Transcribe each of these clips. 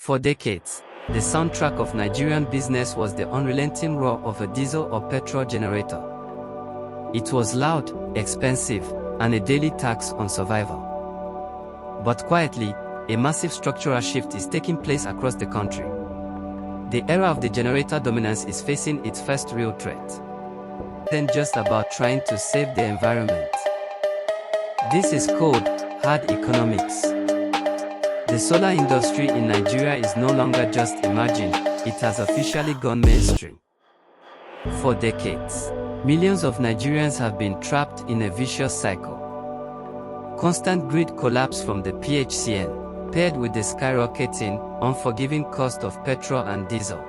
For decades, the soundtrack of Nigerian business was the unrelenting roar of a diesel or petrol generator. It was loud, expensive, and a daily tax on survival. But quietly, a massive structural shift is taking place across the country. The era of the generator dominance is facing its first real threat. It isn't just about trying to save the environment. This is called hard economics. The solar industry in Nigeria is no longer just emerging, it has officially gone mainstream. For decades, millions of Nigerians have been trapped in a vicious cycle. Constant grid collapse from the PHCN, paired with the skyrocketing, unforgiving cost of petrol and diesel.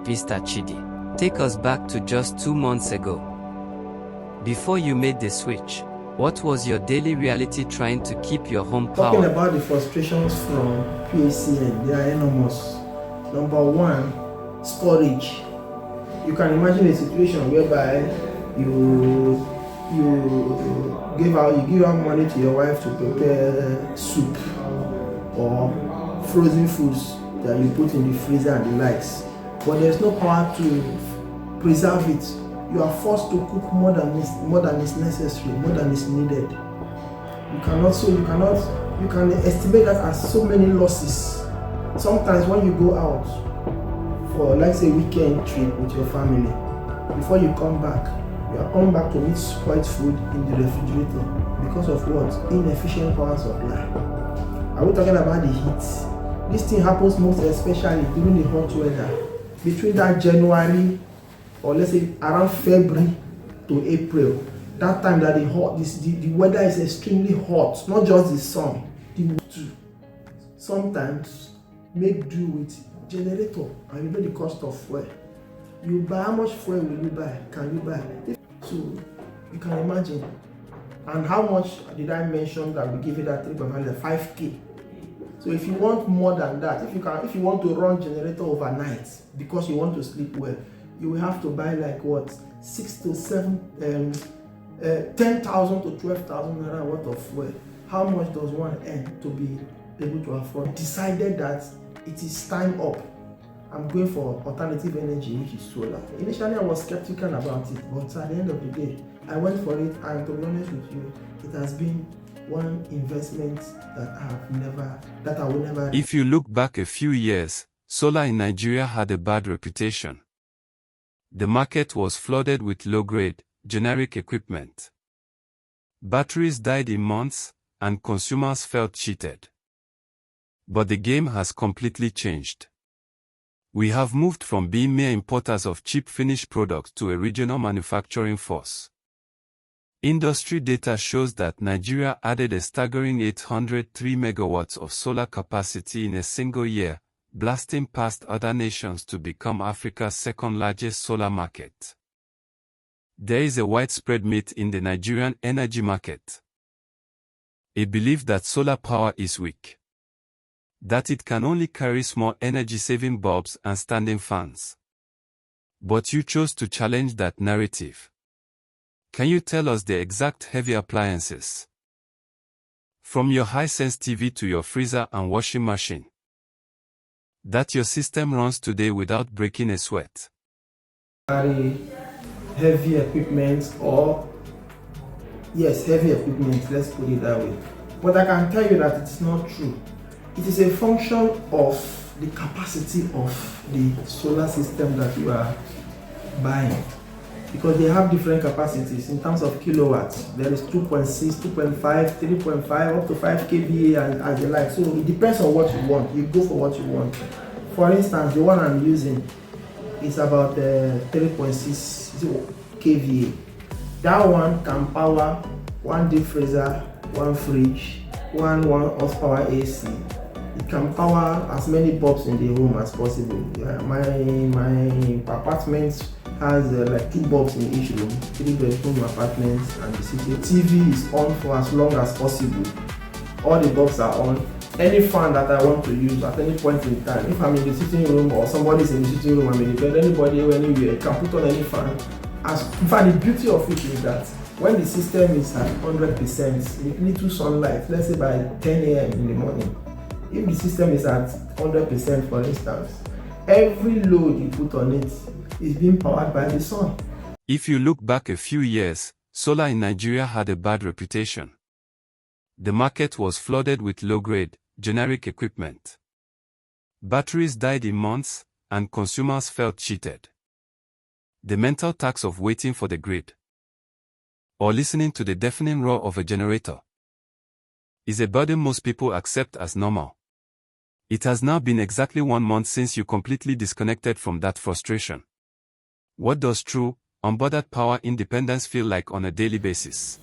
Mr. Chidi, take us back to just 2 months ago. Before you made the switch, what was your daily reality trying to keep your home powered? Talking about the frustrations from PHCN, they are enormous. Number one, storage. You can imagine a situation whereby you give out money to your wife to prepare soup or frozen foods that you put in the freezer and the likes, but there's no power to preserve it. You are forced to cook more than is necessary, more than is needed. You can estimate that as so many losses. Sometimes when you go out for, like say, weekend trip with your family, before you come back, you are coming back to meet spoiled food in the refrigerator because of what? Inefficient power supply. Are we talking about the heat? This thing happens most especially during the hot weather. Between that January, or let's say around February to April, that time that the weather is extremely hot, not just the sun. Sometimes make do with generator, and you know the cost of fuel. You buy, how much fuel will you buy? Can you buy? So you can imagine. And how much did I mention that we give it that 3.5, 5K? So if you want more than that, if you want to run generator overnight because you want to sleep well, you will have to buy like what, 10,000 to 12,000 naira worth of fuel. How much does one earn to be able to afford? Decided that it is time up. I'm going for alternative energy, which is solar. Initially, I was skeptical about it, but at the end of the day, I went for it, and to be honest with you, it has been one investment that I will never. If you look back a few years, solar in Nigeria had a bad reputation. The market was flooded with low-grade, generic equipment. Batteries died in months, and consumers felt cheated. But the game has completely changed. We have moved from being mere importers of cheap finished products to a regional manufacturing force. Industry data shows that Nigeria added a staggering 803 megawatts of solar capacity in a single year, blasting past other nations to become Africa's second-largest solar market. There is a widespread myth in the Nigerian energy market. A belief that solar power is weak. That it can only carry small energy-saving bulbs and standing fans. But you chose to challenge that narrative. Can you tell us the exact heavy appliances? From your Hisense TV to your freezer and washing machine, that your system runs today without breaking a sweat. Heavy equipment, heavy equipment, let's put it that way. But I can tell you that it's not true. It is a function of the capacity of the solar system that you are buying. Because they have different capacities in terms of kilowatts. There is 2.6, 2.5, 3.5, up to 5 kVA and as you like. So it depends on what you want. You go for what you want. For instance, the one I'm using is about 3.6 kVA. That one can power one deep freezer, one fridge, one horsepower AC. It can power as many bulbs in the home as possible. My apartment has like 2 bulbs in each room, 3-bedroom apartments, and the TV is on for as long as possible. All the bulbs are on. Any fan that I want to use at any point in time, if I'm in the sitting room or somebody's in the sitting room, I'm in the bed, anybody anywhere can put on any fan. In fact, the beauty of it is that when the system is at 100% with little sunlight, let's say by 10 a.m. in the morning, if the system is at 100%, for instance, every load you put on it is being powered by the sun. If you look back a few years, solar in Nigeria had a bad reputation. The market was flooded with low-grade, generic equipment. Batteries died in months, and consumers felt cheated. The mental tax of waiting for the grid, or listening to the deafening roar of a generator, is a burden most people accept as normal. It has now been exactly 1 month since you completely disconnected from that frustration. What does true, unbothered power independence feel like on a daily basis?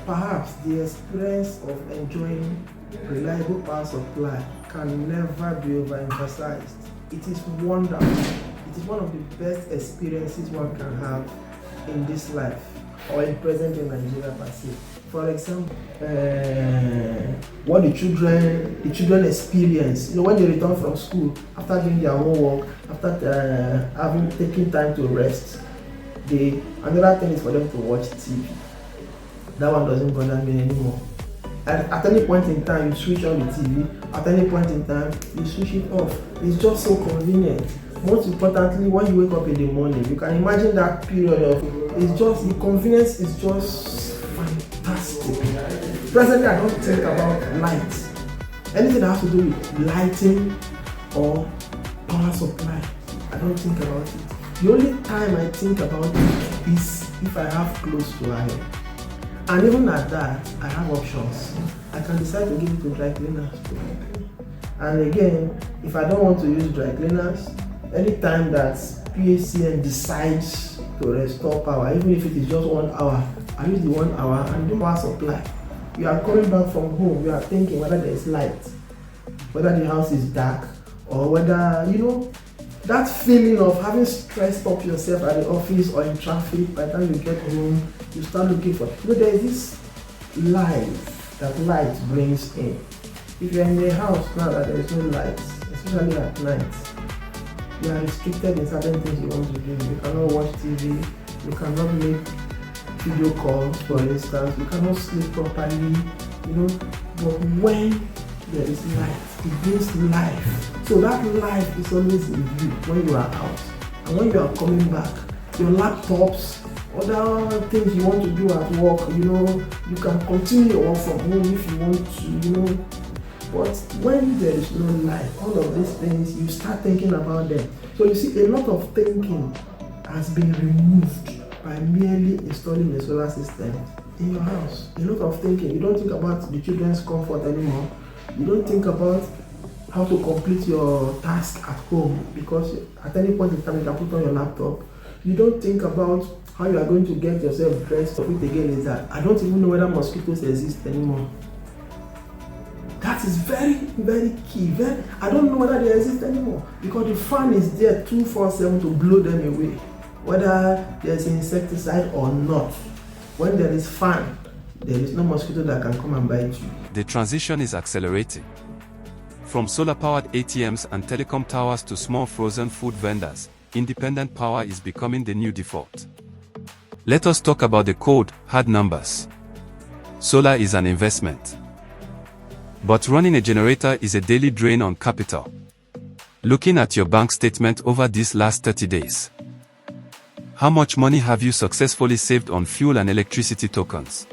Perhaps the experience of enjoying reliable power supply can never be overemphasized. It is wonderful. It is one of the best experiences one can have in this life or in present in Nigeria per se. For example, what the children experience, when they return from school after doing their homework, after having taken time to rest, another thing is for them to watch TV. That one doesn't bother me anymore. At any point in time, you switch on the TV. At any point in time, you switch it off. It's just so convenient. Most importantly, when you wake up in the morning, you can imagine that period of, the convenience is just fantastic. Presently, I don't think about light. Anything that has to do with lighting or power supply, I don't think about it. The only time I think about it is if I have clothes to iron. And even at that, I have options. I can decide to give it to dry cleaners. And again, if I don't want to use dry cleaners, anytime that PACN decides to restore power, even if it is just 1 hour, I use the 1 hour and do power supply. You are coming back from home, you are thinking whether there is light, whether the house is dark, or whether, that feeling of having stressed up yourself at the office or in traffic. By the time you get home, you start looking for, there is this life that light brings in. If you're in a house now that there is no light, especially at night, you are restricted in certain things you want to do. You cannot watch TV, you cannot make video calls, for instance, you cannot sleep properly, but when there is light, it brings life. So that life is always in you when you are out. And when you are coming back, your laptops, other things you want to do at work, you can continue your work from home if you want to, But when there is no light, all of these things, you start thinking about them. So you see, a lot of thinking has been removed by merely installing a solar system in your house. A lot of thinking. You don't think about the children's comfort anymore. You don't think about how to complete your task at home, because at any point in time you can put on your laptop. You don't think about how you are going to get yourself dressed. It again is that I don't even know whether mosquitoes exist anymore. That is very, very key. I don't know whether they exist anymore, because the fan is there 24/7 to blow them away, whether there's insecticide or not. When there is fan, there is no mosquito that can come and bite you. The transition is accelerating. From solar-powered ATMs and telecom towers to small frozen food vendors, independent power is becoming the new default. Let us talk about the cold, hard numbers. Solar is an investment. But running a generator is a daily drain on capital. Looking at your bank statement over these last 30 days, how much money have you successfully saved on fuel and electricity tokens?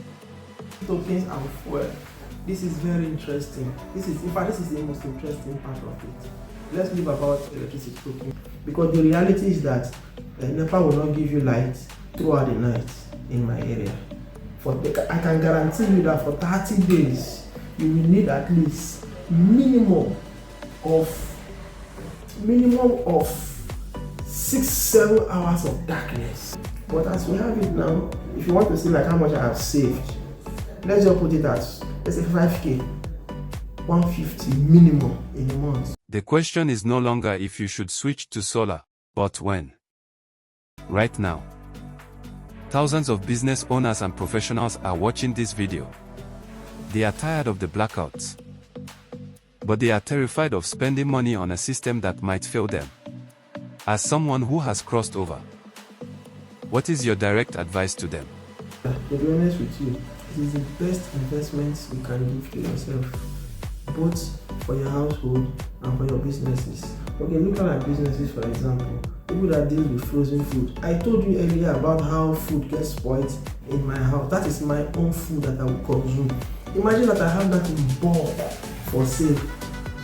Tokens and fuel. This is very interesting. This is the most interesting part of it. Let's leave about electricity token, because the reality is that NEPA will not give you light throughout the night in my area. I can guarantee you that for 30 days, you will need at least minimum of 6-7 hours of darkness. But as we have it now, if you want to see like how much I have saved, let's just put it as, let's say 5K, 150 minimum in a month. The question is no longer if you should switch to solar, but when. Right now, thousands of business owners and professionals are watching this video. They are tired of the blackouts, but they are terrified of spending money on a system that might fail them. As someone who has crossed over, what is your direct advice to them? To be honest with you, it is the best investment you can give to yourself, both for your household and for your businesses. Okay, looking at businesses, for example, people that deal with frozen food. I told you earlier about how food gets spoiled in my house. That is my own food that I will consume. Imagine that I have that in bulk for sale.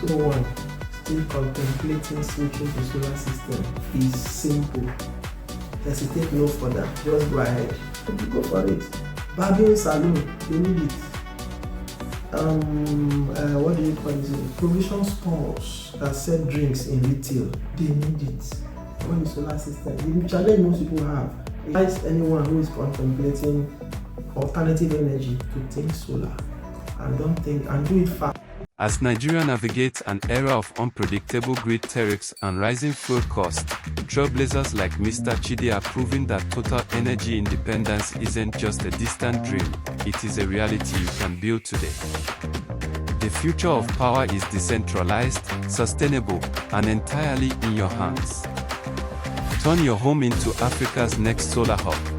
So one, still contemplating switching to solar system is simple. Hesitate no further. Just go ahead. Go for it. Barbering salon, they need it. What do you call it? Provision stores that sell drinks in retail, they need it. When the solar system, the challenge most people have, advise anyone who is contemplating alternative energy to think solar and do it fast. As Nigeria navigates an era of unpredictable grid tariffs and rising fuel costs, trailblazers like Mr. Chidi are proving that total energy independence isn't just a distant dream, it is a reality you can build today. The future of power is decentralized, sustainable, and entirely in your hands. Turn your home into Africa's next solar hub.